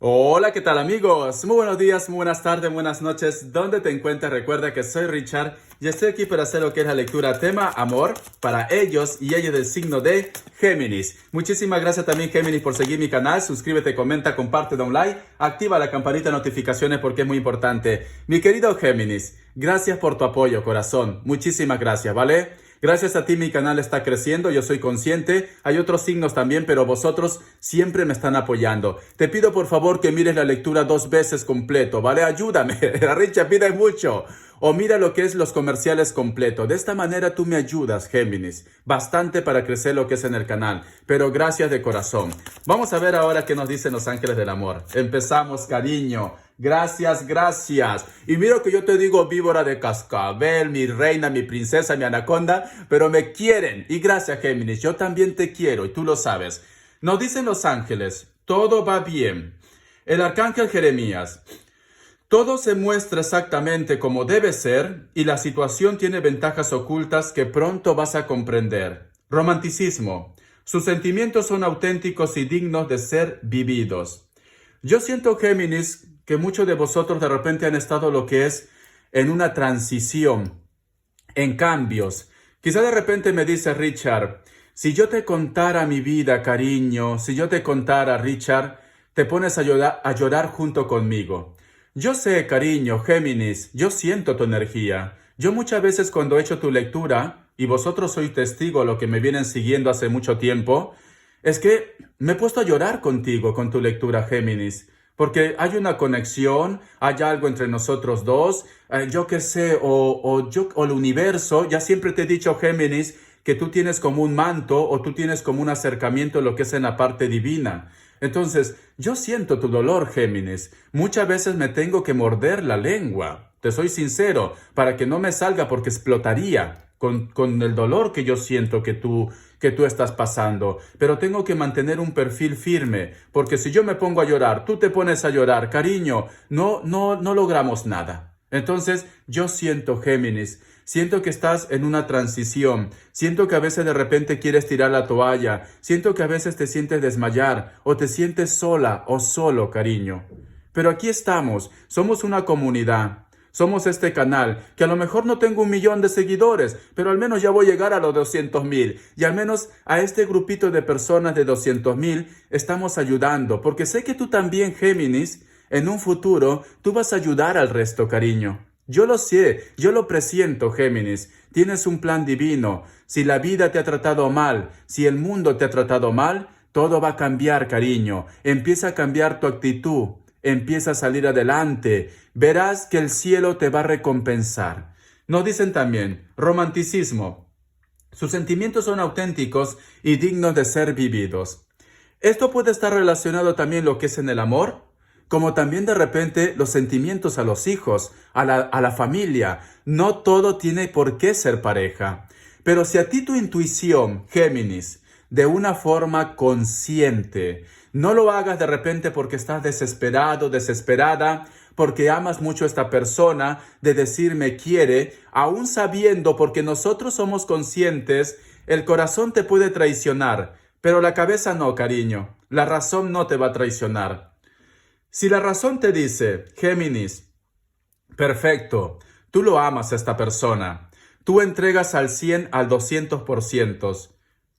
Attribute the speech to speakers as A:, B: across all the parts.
A: Hola, ¿qué tal amigos? Muy buenos días, muy buenas tardes, buenas noches. ¿Dónde te encuentras? Recuerda que soy Richard y estoy aquí para hacer lo que es la lectura tema amor para ellos y ellas del signo de Géminis. Muchísimas gracias también Géminis por seguir mi canal. Suscríbete, comenta, comparte, da un like, activa la campanita de notificaciones porque es muy importante. Mi querido Géminis, gracias por tu apoyo, corazón. Muchísimas gracias, ¿vale? Gracias a ti mi canal está creciendo, yo soy consciente, hay otros signos también, pero vosotros siempre me están apoyando. Te pido por favor que mires la lectura 2 veces completo, ¿vale? Ayúdame, Richard pide mucho. O mira lo que es los comerciales completo. De esta manera tú me ayudas, Géminis, bastante para crecer lo que es en el canal, pero gracias de corazón. Vamos a ver ahora qué nos dicen los ángeles del amor. Empezamos, cariño. Gracias, gracias. Y mira que yo te digo víbora de cascabel, mi reina, mi princesa, mi anaconda, pero me quieren. Y gracias, Géminis, yo también te quiero y tú lo sabes. Nos dicen los ángeles, todo va bien. El arcángel Jeremías, todo se muestra exactamente como debe ser y la situación tiene ventajas ocultas que pronto vas a comprender. Romanticismo, sus sentimientos son auténticos y dignos de ser vividos. Yo siento, Géminis, que muchos de vosotros de repente han estado lo que es en una transición, en cambios. Quizá de repente me dice Richard, si yo te contara mi vida, cariño, si yo te contara, Richard, te pones a llorar junto conmigo. Yo sé, cariño, Géminis, yo siento tu energía. Yo muchas veces cuando he hecho tu lectura, y vosotros sois testigo lo que me vienen siguiendo hace mucho tiempo, es que me he puesto a llorar contigo con tu lectura, Géminis. Porque hay una conexión, hay algo entre nosotros dos, yo qué sé, o el universo. Ya siempre te he dicho, Géminis, que tú tienes como un manto o tú tienes como un acercamiento a lo que es en la parte divina. Entonces, yo siento tu dolor, Géminis. Muchas veces me tengo que morder la lengua. Te soy sincero, para que no me salga porque explotaría con el dolor que yo siento que tú estás pasando. Pero tengo que mantener un perfil firme, porque si yo me pongo a llorar, tú te pones a llorar, cariño, no logramos nada. Entonces, yo siento, Géminis, siento que estás en una transición, siento que a veces de repente quieres tirar la toalla, siento que a veces te sientes desmayar o te sientes sola o solo, cariño. Pero aquí estamos, somos una comunidad. Somos este canal, que a lo mejor no tengo 1,000,000 de seguidores, pero al menos ya voy a llegar a los 200,000. Y al menos a este grupito de personas de 200,000 estamos ayudando. Porque sé que tú también, Géminis, en un futuro, tú vas a ayudar al resto, cariño. Yo lo sé, yo lo presiento, Géminis. Tienes un plan divino. Si la vida te ha tratado mal, si el mundo te ha tratado mal, todo va a cambiar, cariño. Empieza a cambiar tu actitud. Empieza a salir adelante, verás que el cielo te va a recompensar. Nos dicen también, romanticismo. Sus sentimientos son auténticos y dignos de ser vividos. Esto puede estar relacionado también lo que es en el amor, como también de repente los sentimientos a los hijos, a la familia. No todo tiene por qué ser pareja. Pero si a ti tu intuición, Géminis, de una forma consciente, no lo hagas de repente porque estás desesperado, desesperada, porque amas mucho a esta persona, de decir me quiere, aún sabiendo, porque nosotros somos conscientes, el corazón te puede traicionar, pero la cabeza no, cariño. La razón no te va a traicionar. Si la razón te dice, Géminis, perfecto, tú lo amas a esta persona, tú entregas al 100, al 200%,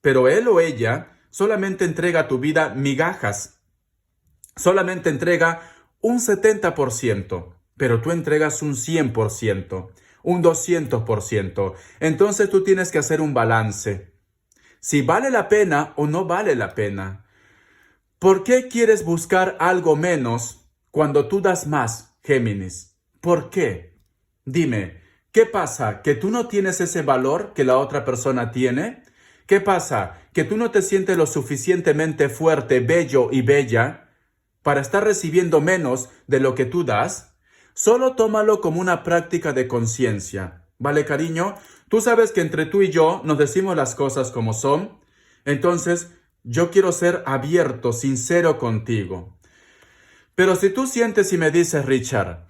A: pero él o ella solamente entrega a tu vida migajas, solamente entrega un 70%, pero tú entregas un 100%, un 200%. Entonces tú tienes que hacer un balance. Si vale la pena o no vale la pena. ¿Por qué quieres buscar algo menos cuando tú das más, Géminis? ¿Por qué? Dime, ¿qué pasa? ¿Que tú no tienes ese valor que la otra persona tiene? ¿Qué pasa? ¿Que tú no te sientes lo suficientemente fuerte, bello y bella para estar recibiendo menos de lo que tú das? Solo tómalo como una práctica de conciencia. ¿Vale, cariño? Tú sabes que entre tú y yo nos decimos las cosas como son. Entonces, yo quiero ser abierto, sincero contigo. Pero si tú sientes y me dices, Richard,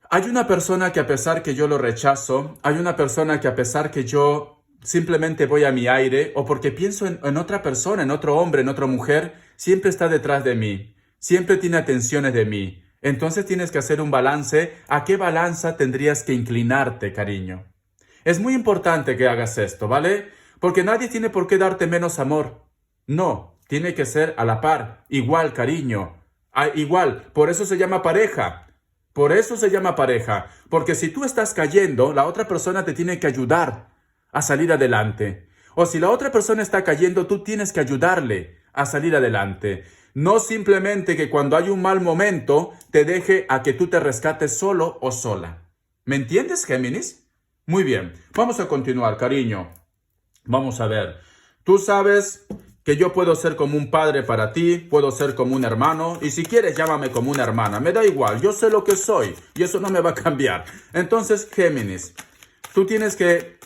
A: hay una persona que a pesar que yo lo rechazo, hay una persona que a pesar que yo simplemente voy a mi aire o porque pienso en otra persona, en otro hombre, en otra mujer, siempre está detrás de mí. siempre tiene atenciones de mí. Entonces tienes que hacer un balance. ¿A qué balanza tendrías que inclinarte, cariño? Es muy importante que hagas esto, ¿vale? Porque nadie tiene por qué darte menos amor. No, tiene que ser a la par, igual, cariño. Igual, por eso se llama pareja. Por eso se llama pareja. Porque si tú estás cayendo, la otra persona te tiene que ayudar a salir adelante. O si la otra persona está cayendo, tú tienes que ayudarle a salir adelante. No simplemente que cuando hay un mal momento te deje a que tú te rescates solo o sola. ¿Me entiendes, Géminis? Muy bien, vamos a continuar, cariño. Vamos a ver. Tú sabes que yo puedo ser como un padre para ti, puedo ser como un hermano, y si quieres llámame como una hermana. Me da igual, yo sé lo que soy y eso no me va a cambiar. Entonces, Géminis, tú tienes que...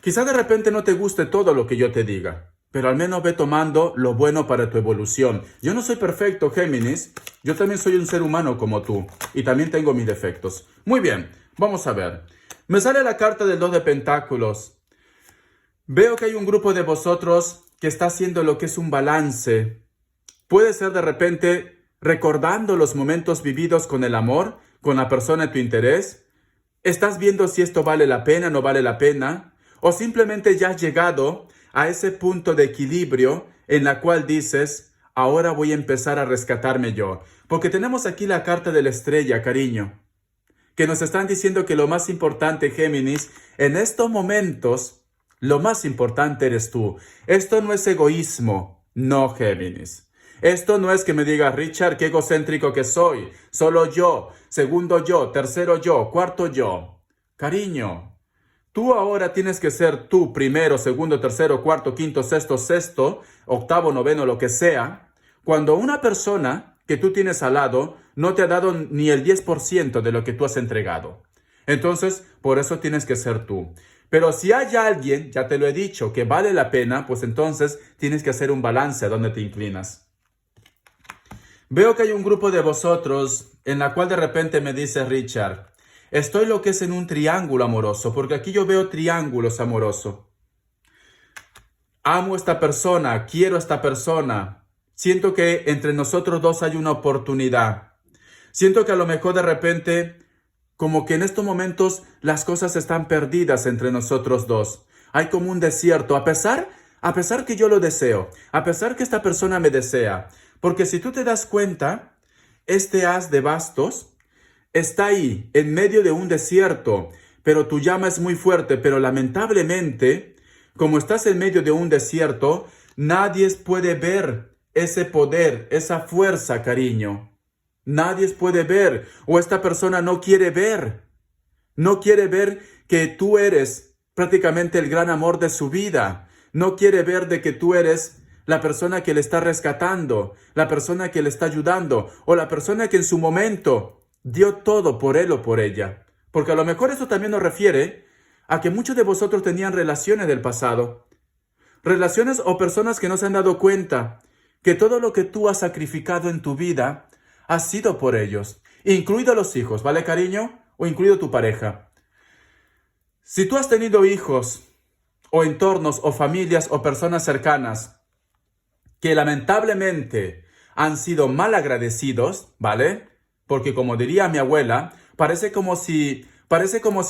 A: Quizá de repente no te guste todo lo que yo te diga, pero al menos ve tomando lo bueno para tu evolución. Yo no soy perfecto, Géminis. Yo también soy un ser humano como tú. Y también tengo mis defectos. Muy bien, vamos a ver. Me sale la carta del 2 de Pentáculos. Veo que hay un grupo de vosotros que está haciendo lo que es un balance. Puede ser de repente recordando los momentos vividos con el amor, con la persona de tu interés. Estás viendo si esto vale la pena o no vale la pena. O simplemente ya has llegado a ese punto de equilibrio en la cual dices, ahora voy a empezar a rescatarme yo. Porque tenemos aquí la carta de la estrella, cariño, que nos están diciendo que lo más importante, Géminis, en estos momentos, lo más importante eres tú. Esto no es egoísmo, no, Géminis. Esto no es que me digas, Richard, qué egocéntrico que soy. Solo yo, segundo yo, tercero yo, cuarto yo. Cariño, tú ahora tienes que ser tú primero, segundo, tercero, cuarto, quinto, sexto, octavo, noveno, lo que sea. Cuando una persona que tú tienes al lado no te ha dado ni el 10% de lo que tú has entregado. Entonces, por eso tienes que ser tú. Pero si hay alguien, ya te lo he dicho, que vale la pena, pues entonces tienes que hacer un balance a donde te inclinas. Veo que hay un grupo de vosotros en la cual de repente me dice Richard, estoy lo que es en un triángulo amoroso, porque aquí yo veo triángulos amorosos. Amo a esta persona, quiero a esta persona. Siento que entre nosotros dos hay una oportunidad. Siento que a lo mejor de repente, como que en estos momentos las cosas están perdidas entre nosotros dos. Hay como un desierto, a pesar que yo lo deseo, a pesar que esta persona me desea. Porque si tú te das cuenta, este as de bastos está ahí, en medio de un desierto, pero tu llama es muy fuerte, pero lamentablemente, como estás en medio de un desierto, nadie puede ver ese poder, esa fuerza, cariño. Nadie puede ver, o esta persona no quiere ver. No quiere ver que tú eres prácticamente el gran amor de su vida. No quiere ver de que tú eres la persona que le está rescatando, la persona que le está ayudando, o la persona que en su momento dio todo por él o por ella. Porque a lo mejor eso también nos refiere a que muchos de vosotros tenían relaciones del pasado. Relaciones o personas que no se han dado cuenta que todo lo que tú has sacrificado en tu vida ha sido por ellos, incluido los hijos, ¿vale, cariño? O incluido tu pareja. Si tú has tenido hijos, o entornos, o familias, o personas cercanas, que lamentablemente han sido mal agradecidos, ¿vale? Porque como diría mi abuela, parece como si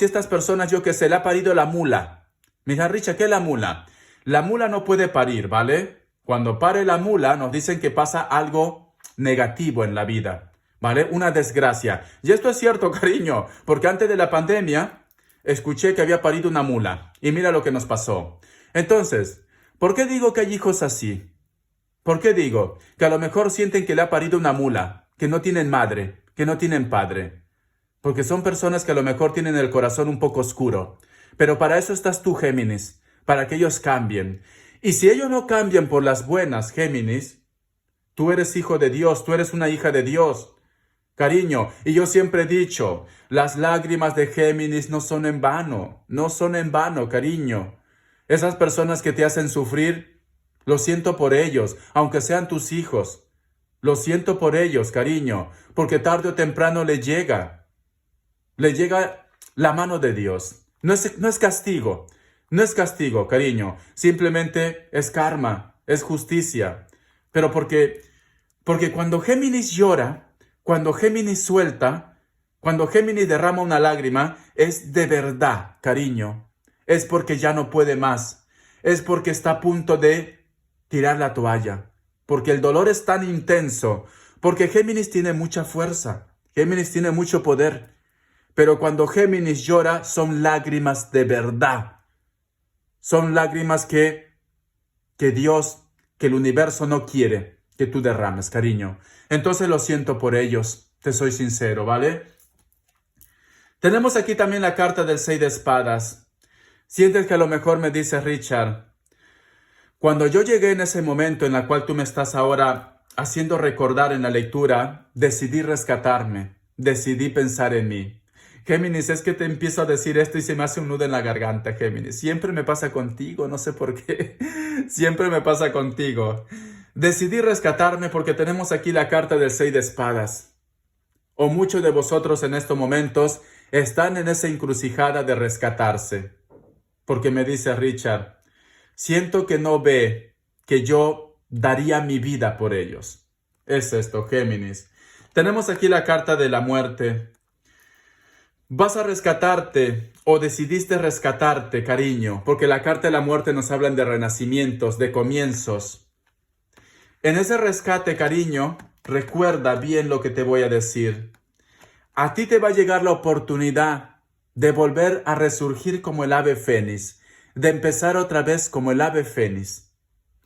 A: estas personas, yo que sé, le ha parido la mula. Mija Richa, ¿qué es la mula? La mula no puede parir, ¿vale? Cuando pare la mula, nos dicen que pasa algo negativo en la vida, ¿vale? Una desgracia. Y esto es cierto, cariño, porque antes de la pandemia, escuché que había parido una mula. Y mira lo que nos pasó. Entonces, ¿por qué digo que hay hijos así? ¿Por qué digo que a lo mejor sienten que le ha parido una mula, que no tienen madre, que no tienen padre? Porque son personas que a lo mejor tienen el corazón un poco oscuro. Pero para eso estás tú, Géminis, para que ellos cambien. Y si ellos no cambian por las buenas, Géminis, tú eres hijo de Dios, tú eres una hija de Dios. Cariño, y yo siempre he dicho, las lágrimas de Géminis no son en vano, cariño. Esas personas que te hacen sufrir, lo siento por ellos, aunque sean tus hijos. Lo siento por ellos, cariño, porque tarde o temprano le llega la mano de Dios. No es castigo, cariño, simplemente es karma, es justicia. Pero porque Porque cuando Géminis llora, cuando Géminis suelta, cuando Géminis derrama una lágrima, es de verdad, cariño. Es porque ya no puede más. Es porque está a punto de tirar la toalla. Porque el dolor es tan intenso. Porque Géminis tiene mucha fuerza. Géminis tiene mucho poder. Pero cuando Géminis llora, son lágrimas de verdad. Son lágrimas que Dios, que el universo no quiere que tú derrames, cariño. Entonces lo siento por ellos. Te soy sincero, ¿vale? Tenemos aquí también la carta del 6 de espadas. Sientes que a lo mejor me dice Richard, cuando yo llegué en ese momento en el cual tú me estás ahora haciendo recordar en la lectura, decidí rescatarme, decidí pensar en mí. Géminis, es que te empiezo a decir esto y se me hace un nudo en la garganta, Géminis. Siempre me pasa contigo, no sé por qué. Siempre me pasa contigo. Decidí rescatarme porque tenemos aquí la carta del 6 de espadas. O muchos de vosotros en estos momentos están en esa encrucijada de rescatarse. Porque me dice Richard, siento que no ve que yo daría mi vida por ellos. Es esto, Géminis. Tenemos aquí la carta de la muerte. Vas a rescatarte o decidiste rescatarte, cariño, porque la carta de la muerte nos habla de renacimientos, de comienzos. En ese rescate, cariño, recuerda bien lo que te voy a decir. A ti te va a llegar la oportunidad de volver a resurgir como el ave fénix, de empezar otra vez como el ave fénix.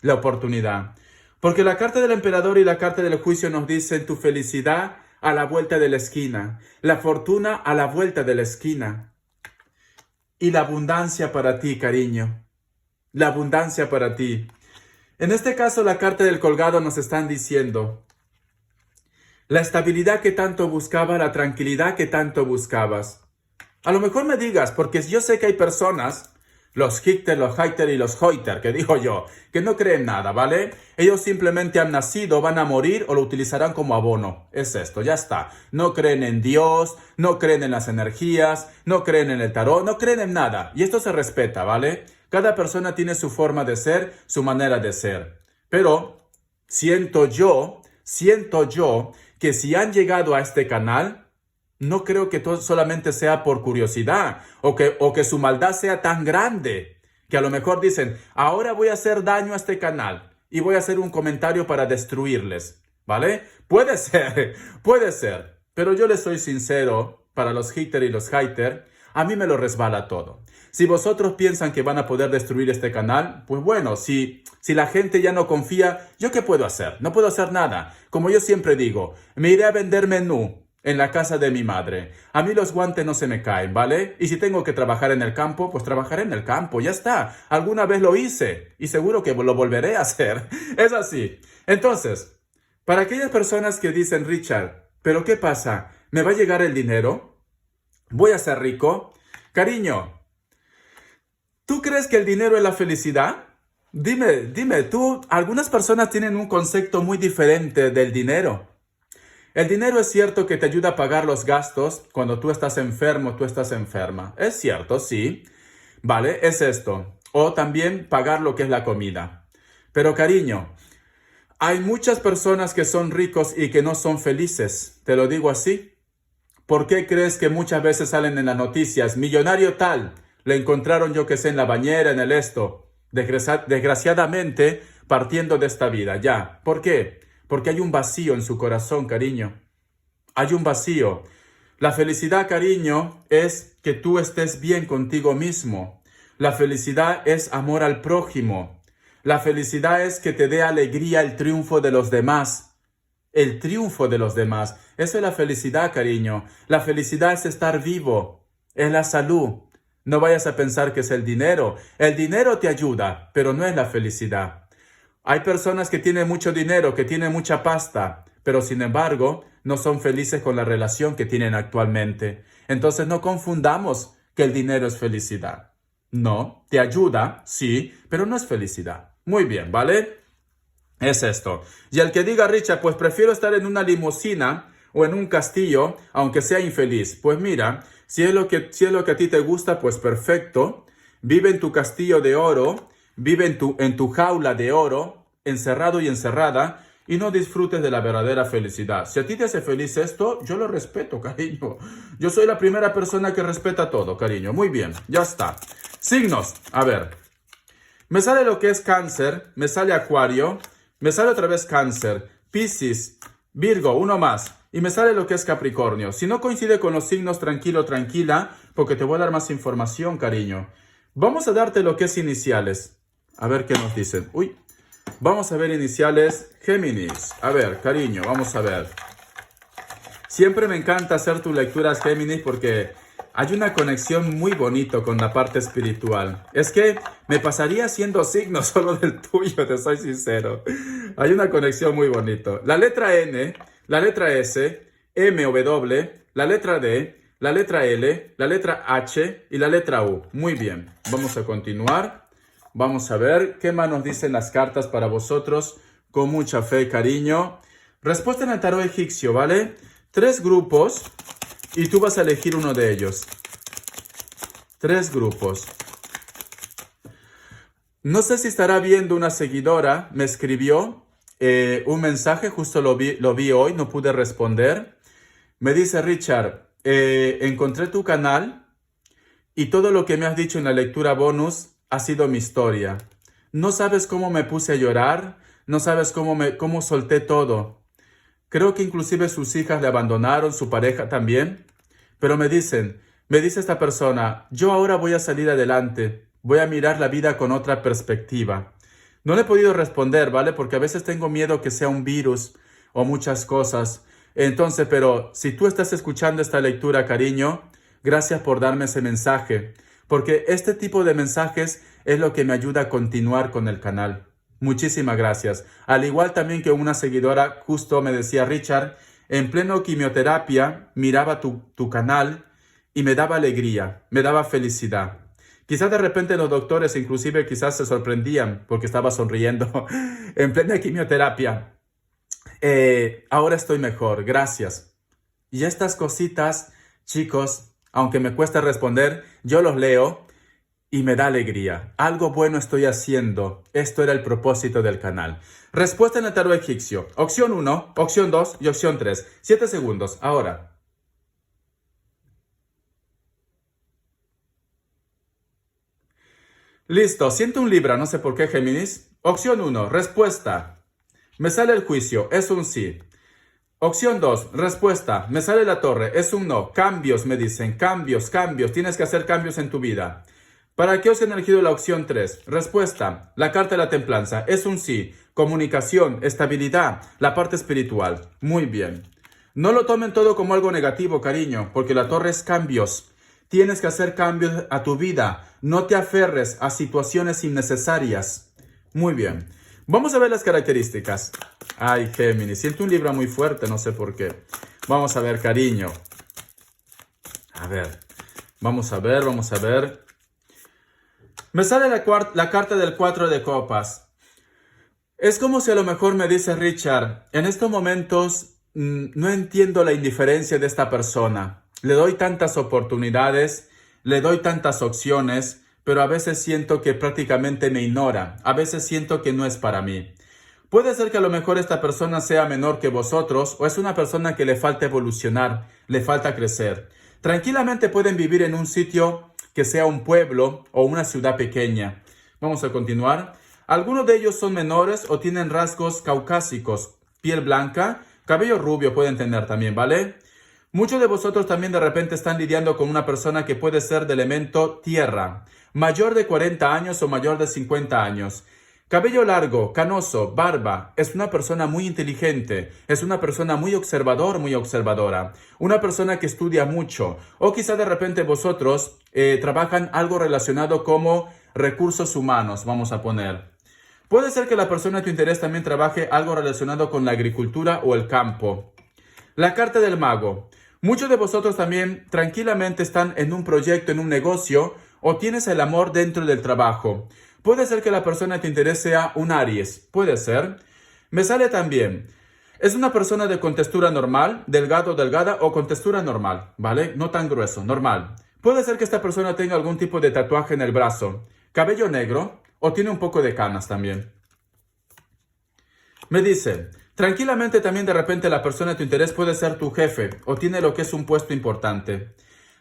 A: La oportunidad. Porque la carta del emperador y la carta del juicio nos dicen tu felicidad a la vuelta de la esquina, la fortuna a la vuelta de la esquina y la abundancia para ti, cariño, la abundancia para ti. En este caso, la carta del colgado nos están diciendo la estabilidad que tanto buscaba, la tranquilidad que tanto buscabas. A lo mejor me digas, porque yo sé que hay personas, los Hichter, los Heiter y los Hoiter, que digo yo, que no creen nada, ¿vale? Ellos simplemente han nacido, van a morir o lo utilizarán como abono. Es esto, ya está. No creen en Dios, no creen en las energías, no creen en el tarot, no creen en nada. Y esto se respeta, ¿vale? Cada persona tiene su forma de ser, su manera de ser. Pero siento yo que si han llegado a este canal, no creo que todo solamente sea por curiosidad o que su maldad sea tan grande que a lo mejor dicen, ahora voy a hacer daño a este canal y voy a hacer un comentario para destruirles, ¿vale? Puede ser, pero yo les soy sincero, para los Hitter y los Heiter, a mí me lo resbala todo. Si vosotros piensan que van a poder destruir este canal, pues bueno, si la gente ya no confía, ¿yo qué puedo hacer? No puedo hacer nada. Como yo siempre digo, me iré a vender menú en la casa de mi madre. A mí los guantes no se me caen, ¿vale? Y si tengo que trabajar en el campo, pues trabajaré en el campo, ya está. Alguna vez lo hice y seguro que lo volveré a hacer. Es así. Entonces, para aquellas personas que dicen, Richard, ¿pero qué pasa? ¿Me va a llegar el dinero? ¿Voy a ser rico? Cariño, ¿tú crees que el dinero es la felicidad? Dime, algunas personas tienen un concepto muy diferente del dinero. El dinero es cierto que te ayuda a pagar los gastos cuando tú estás enfermo, tú estás enferma. Es cierto, sí. Vale, es esto. O también pagar lo que es la comida. Pero cariño, hay muchas personas que son ricos y que no son felices. Te lo digo así. ¿Por qué crees que muchas veces salen en las noticias? Millonario tal, le encontraron yo que sé en la bañera, en el esto. Desgraciadamente, partiendo de esta vida, ya. ¿Por qué? Porque hay un vacío en su corazón, cariño. Hay un vacío. La felicidad, cariño, es que tú estés bien contigo mismo. La felicidad es amor al prójimo. La felicidad es que te dé alegría el triunfo de los demás. El triunfo de los demás. Eso es la felicidad, cariño. La felicidad es estar vivo. Es la salud. No vayas a pensar que es el dinero. El dinero te ayuda, pero no es la felicidad. Hay personas que tienen mucho dinero, que tienen mucha pasta, pero sin embargo no son felices con la relación que tienen actualmente. Entonces no confundamos que el dinero es felicidad. No, te ayuda, sí, pero no es felicidad. Muy bien, ¿vale? Es esto. Y el que diga, Richard, pues prefiero estar en una limusina o en un castillo, aunque sea infeliz. Pues mira, si es lo que a ti te gusta, pues perfecto. Vive en tu castillo de oro. Vive en tu jaula de oro, encerrado y encerrada, y no disfrutes de la verdadera felicidad. Si a ti te hace feliz esto, yo lo respeto, cariño. Yo soy la primera persona que respeta todo, cariño. Muy bien, ya está. Signos, a ver. Me sale lo que es Cáncer, me sale Acuario, me sale otra vez Cáncer, Piscis, Virgo, uno más. Y me sale lo que es Capricornio. Si no coincide con los signos, tranquilo, tranquila, porque te voy a dar más información, cariño. Vamos a darte lo que es iniciales. A ver qué nos dicen. Uy, vamos a ver iniciales Géminis. A ver, cariño, vamos a ver. Siempre me encanta hacer tus lecturas Géminis porque hay una conexión muy bonita con la parte espiritual. Es que me pasaría haciendo signos solo del tuyo, te soy sincero. Hay una conexión muy bonita. La letra N, la letra S, M o W, la letra D, la letra L, la letra H y la letra U. Muy bien, vamos a continuar. Vamos a ver qué más nos dicen las cartas para vosotros con mucha fe, cariño. Respuesta en el tarot egipcio, ¿vale? 3 grupos y tú vas a elegir uno de ellos. 3 grupos. No sé si estará viendo una seguidora, me escribió un mensaje, justo lo vi hoy, no pude responder. Me dice, Richard, encontré tu canal y todo lo que me has dicho en la lectura bonus ha sido mi historia. No sabes cómo me puse a llorar, no sabes cómo solté todo. Creo que inclusive sus hijas le abandonaron, su pareja también. Pero me dice esta persona, yo ahora voy a salir adelante, voy a mirar la vida con otra perspectiva. No le he podido responder, ¿vale? Porque a veces tengo miedo que sea un virus o muchas cosas. Entonces, pero si tú estás escuchando esta lectura, cariño, gracias por darme ese mensaje. Porque este tipo de mensajes es lo que me ayuda a continuar con el canal. Muchísimas gracias. Al igual también que una seguidora justo me decía, Richard, en pleno quimioterapia miraba tu canal y me daba alegría, me daba felicidad. Quizás de repente los doctores inclusive quizás se sorprendían porque estaba sonriendo en plena quimioterapia. Ahora estoy mejor, gracias. Y estas cositas, chicos, aunque me cuesta responder, yo los leo y me da alegría. Algo bueno estoy haciendo. Esto era el propósito del canal. Respuesta en el tarot egipcio. Opción 1, opción 2 y opción 3. 7 segundos. Ahora. Listo. Siento un Libra. No sé por qué, Géminis. Opción 1. Respuesta. Me sale el juicio. Es un sí. Opción 2. Respuesta. Me sale la torre. Es un no. Cambios, me dicen. Cambios, cambios. Tienes que hacer cambios en tu vida. ¿Para qué os he elegido la opción 3? Respuesta. La carta de la templanza. Es un sí. Comunicación, estabilidad, la parte espiritual. Muy bien. No lo tomen todo como algo negativo, cariño, porque la torre es cambios. Tienes que hacer cambios a tu vida. No te aferres a situaciones innecesarias. Muy bien. Vamos a ver las características. Ay, Géminis. Siento un Libra muy fuerte, no sé por qué. Vamos a ver, cariño. A ver. Vamos a ver. Me sale la carta del 4 de copas. Es como si a lo mejor me dice Richard, en estos momentos no entiendo la indiferencia de esta persona. Le doy tantas oportunidades, le doy tantas opciones, pero a veces siento que prácticamente me ignora. A veces siento que no es para mí. Puede ser que a lo mejor esta persona sea menor que vosotros o es una persona que le falta evolucionar, le falta crecer. Tranquilamente pueden vivir en un sitio que sea un pueblo o una ciudad pequeña. Vamos a continuar. Algunos de ellos son menores o tienen rasgos caucásicos, piel blanca, cabello rubio pueden tener también, ¿vale? Muchos de vosotros también de repente están lidiando con una persona que puede ser de elemento tierra, mayor de 40 años o mayor de 50 años. Cabello largo, canoso, barba, es una persona muy inteligente, es una persona muy observadora, una persona que estudia mucho, o quizá de repente vosotros trabajan algo relacionado como recursos humanos, vamos a poner. Puede ser que la persona de tu interés también trabaje algo relacionado con la agricultura o el campo. La carta del mago. Muchos de vosotros también tranquilamente están en un proyecto, en un negocio, o tienes el amor dentro del trabajo. Puede ser que la persona de tu interés sea un Aries, puede ser. Me sale también, es una persona de contextura normal, delgado, delgada o con textura normal, ¿vale? No tan grueso, normal. Puede ser que esta persona tenga algún tipo de tatuaje en el brazo, cabello negro o tiene un poco de canas también. Me dice, Tranquilamente también de repente la persona de tu interés puede ser tu jefe o tiene lo que es un puesto importante.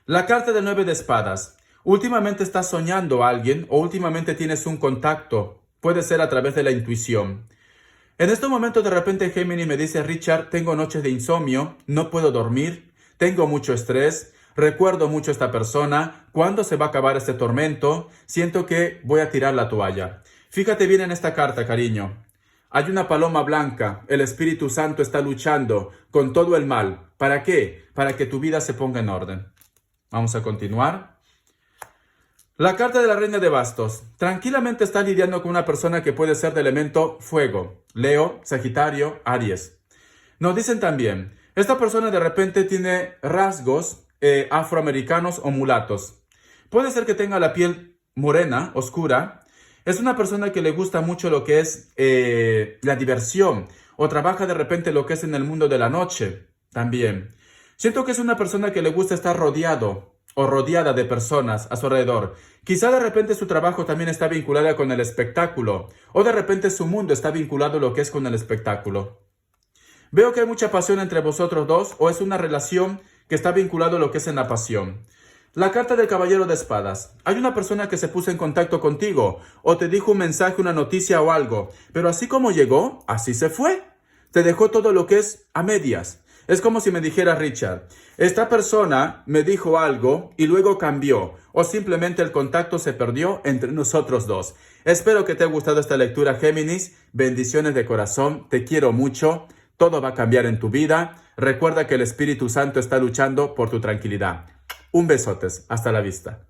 A: La carta del 9 de espadas. Últimamente estás soñando a alguien o últimamente tienes un contacto. Puede ser a través de la intuición. En este momento de repente Géminis me dice: Richard, tengo noches de insomnio, no puedo dormir, tengo mucho estrés, recuerdo mucho a esta persona, ¿cuándo se va a acabar este tormento? Siento que voy a tirar la toalla. Fíjate bien en esta carta, cariño. Hay una paloma blanca, el Espíritu Santo está luchando con todo el mal. ¿Para qué? Para que tu vida se ponga en orden. Vamos a continuar. La carta de la Reina de Bastos. Tranquilamente estás lidiando con una persona que puede ser de elemento fuego. Leo, Sagitario, Aries. Nos dicen también, esta persona de repente tiene rasgos afroamericanos o mulatos. Puede ser que tenga la piel morena, oscura. Es una persona que le gusta mucho lo que es la diversión. O trabaja de repente lo que es en el mundo de la noche. También. Siento que es una persona que le gusta estar rodeado o rodeada de personas a su alrededor. Quizá de repente su trabajo también está vinculado con el espectáculo, o de repente su mundo está vinculado a lo que es con el espectáculo. Veo que hay mucha pasión entre vosotros dos, o es una relación que está vinculado a lo que es en la pasión. La carta del Caballero de Espadas. Hay una persona que se puso en contacto contigo, o te dijo un mensaje, una noticia o algo, pero así como llegó, así se fue. Te dejó todo lo que es a medias. Es como si me dijera: Richard, esta persona me dijo algo y luego cambió, o simplemente el contacto se perdió entre nosotros dos. Espero que te haya gustado esta lectura, Géminis. Bendiciones de corazón, te quiero mucho, todo va a cambiar en tu vida. Recuerda que el Espíritu Santo está luchando por tu tranquilidad. Un besotes, hasta la vista.